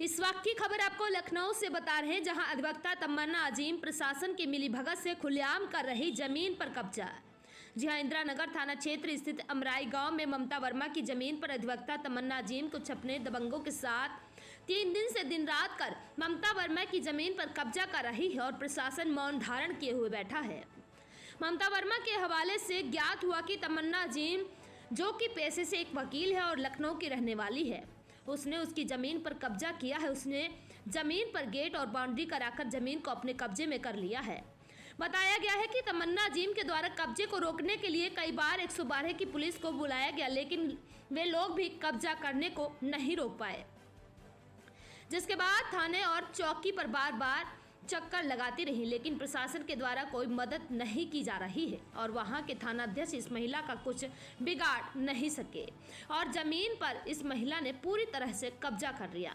इस वक्त की खबर आपको लखनऊ से बता रहे हैं, जहां अधिवक्ता तमन्ना अजीम प्रशासन की मिलीभगत से खुलेआम कर रही जमीन पर कब्जा। जी हां, इंदिरा नगर थाना क्षेत्र स्थित अमराई गांव में ममता वर्मा की जमीन पर अधिवक्ता तमन्ना अजीम कुछ अपने दबंगों के साथ 3 दिन से दिन रात कर ममता वर्मा की जमीन पर कब्जा कर रही है और प्रशासन मौन धारण किए हुए बैठा है। ममता वर्मा के हवाले से ज्ञात हुआ कि तमन्ना अजीम, जो कि पेशे से एक वकील है और लखनऊ की रहने वाली है, उसने उसकी ज़मीन पर कब्जा किया है। उसने ज़मीन पर गेट और बाउंड्री कराकर ज़मीन को अपने कब्जे में कर लिया है। बताया गया है कि तमन्ना अजीम के द्वारा कब्जे को रोकने के लिए कई बार 112 की पुलिस को बुलाया गया, लेकिन वे लोग भी कब्जा करने को नहीं रोक पाए, जिसके बाद थाने और चौकी पर बार बार चक्कर लगाती रही, लेकिन प्रशासन के द्वारा कोई मदद नहीं की जा रही है और वहां के थानाध्यक्ष इस महिला का कुछ बिगाड़ नहीं सके और जमीन पर इस महिला ने पूरी तरह से कब्जा कर लिया।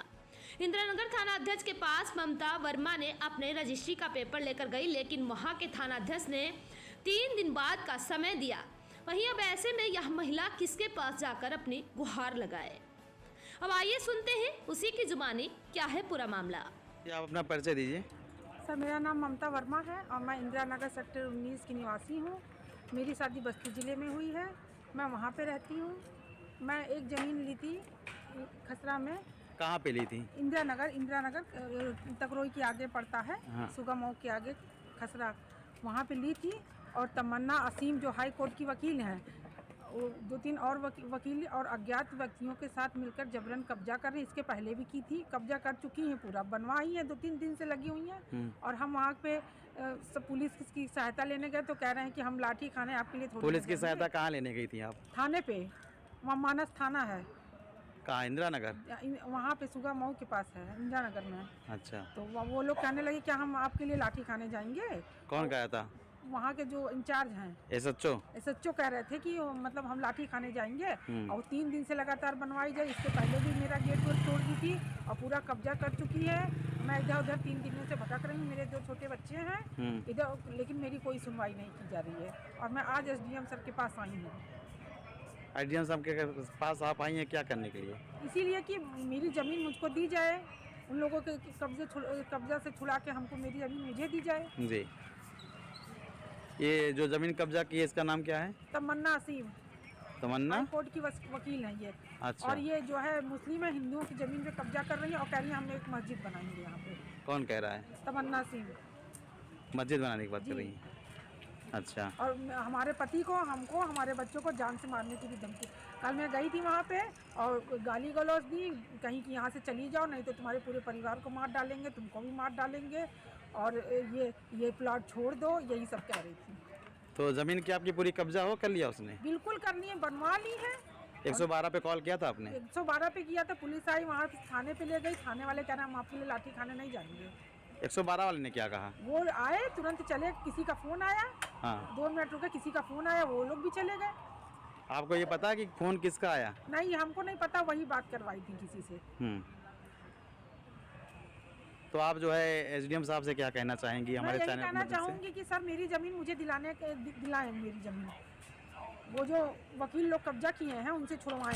इंदिरा नगर थाना अध्यक्ष के पास ममता वर्मा ने अपने रजिस्ट्री का पेपर लेकर गई, लेकिन वहां के थानाध्यक्ष ने 3 दिन बाद का समय दिया। वहीं अब ऐसे में यह महिला किसके पास जाकर अपनी गुहार लगाए? अब आइए सुनते हैं उसी की जुबानी क्या है पूरा मामला। आप अपना परिचय दीजिए। सर, मेरा नाम ममता वर्मा है और मैं इंदिरा नगर सेक्टर 19 की निवासी हूँ। मेरी शादी बस्ती ज़िले में हुई है, मैं वहाँ पे रहती हूँ। मैं एक ज़मीन ली थी खसरा में। कहाँ पे ली थी? इंदिरा नगर तकरोई के आगे पड़ता है। हाँ। सुगा मऊ के आगे खसरा, वहाँ पे ली थी। और तमन्ना असीम जो हाई कोर्ट की वकील हैं, वो 2-3 और वकील और अज्ञात व्यक्तियों के साथ मिलकर जबरन कब्जा कर रही। इसके पहले भी की थी, कब्जा कर चुकी हैं, पूरा बनवाई है, 2-3 दिन से लगी हुई हैं। और हम वहाँ पे पुलिस की सहायता लेने गए तो कह रहे हैं कि हम लाठी खाने आपके लिए थोड़ी। पुलिस की सहायता कहाँ लेने गई थी आप? थाने पे, वहाँ मानस थाना है। कहाँ? इंदिरा नगर? वहाँ पे सुगा मऊ के पास है, इंदिरा नगर में। अच्छा। तो वो लोग कहने लगे क्या हम आपके लिए लाठी खाने जाएंगे। कौन कहा था? वहाँ के जो इंचार्ज हैं, SHO कह रहे थे कि मतलब हम लाठी खाने जाएंगे और 3 दिन से लगातार बनवाई जाए। इसके पहले भी मेरा गेट वेट तोड़ दी थी और पूरा कब्जा कर चुकी है। मैं इधर उधर 3 दिनों से भटक रही हूँ, मेरे 2 छोटे बच्चे हैं इधर, लेकिन मेरी कोई सुनवाई नहीं की जा रही है। और मैं आज SDM सर के पास आई हूँ। SDM साहब के पास आप आई हैं क्या करने के लिए? इसीलिए कि मेरी ज़मीन मुझको दी जाए, उन लोगों के कब्जा से छुड़ा के हमको मेरी ज़मीन मुझे दी जाए। जी। ये जो जमीन कब्जा की है इसका नाम क्या है? तमन्ना असीम। तमन्ना कोर्ट की वकील है ये। अच्छा। और ये जो है मुस्लिम है, हिंदुओं की जमीन पे कब्जा कर रही है और कह रही है हम एक मस्जिद बनाएंगे यहाँ पे। कौन कह रहा है? तमन्ना असीम। मस्जिद बनाने की बात कर रही है? अच्छा। और हमारे पति को, हमको, हमारे बच्चों को जान से मारने की भी धमकी। कल मैं गई थी वहाँ पे और गाली गलौज दी, कहीं कि यहाँ से चली जाओ नहीं तो तुम्हारे पूरे परिवार को मार डालेंगे, तुमको भी मार डालेंगे और ये प्लॉट छोड़ दो, यही सब कह रही थी। तो जमीन की आपकी पूरी कब्जा हो कर लिया उसने? बिल्कुल करनी है, बनवा ली है। 112 पे कॉल किया था आपने? 112 पे किया था, पुलिस आई, वहाँ थाने पे ले गई। थाने वाले कह रहे हैं हम आपके लिए लाठी खाने नहीं जाएंगे। 112 वाले ने क्या कहा? वो आए, तुरंत चले। किसी का फोन आया, हाँ। 2 मिनट रुके, किसी का फोन आया, वो लोग भी चले गए। आपको ये पता है कि फोन किसका आया? नहीं, हमको नहीं पता, वही बात करवाई थी किसी से। तो आप जो है SDM साहब से क्या कहना चाहेंगी हमारे चैनल? कहना चाहूँगी कि सर मेरी ज़मीन मुझे दिलाएं मेरी ज़मीन। वो जो वकील लोग कब्जा किए हैं उनसे छुड़वाएं।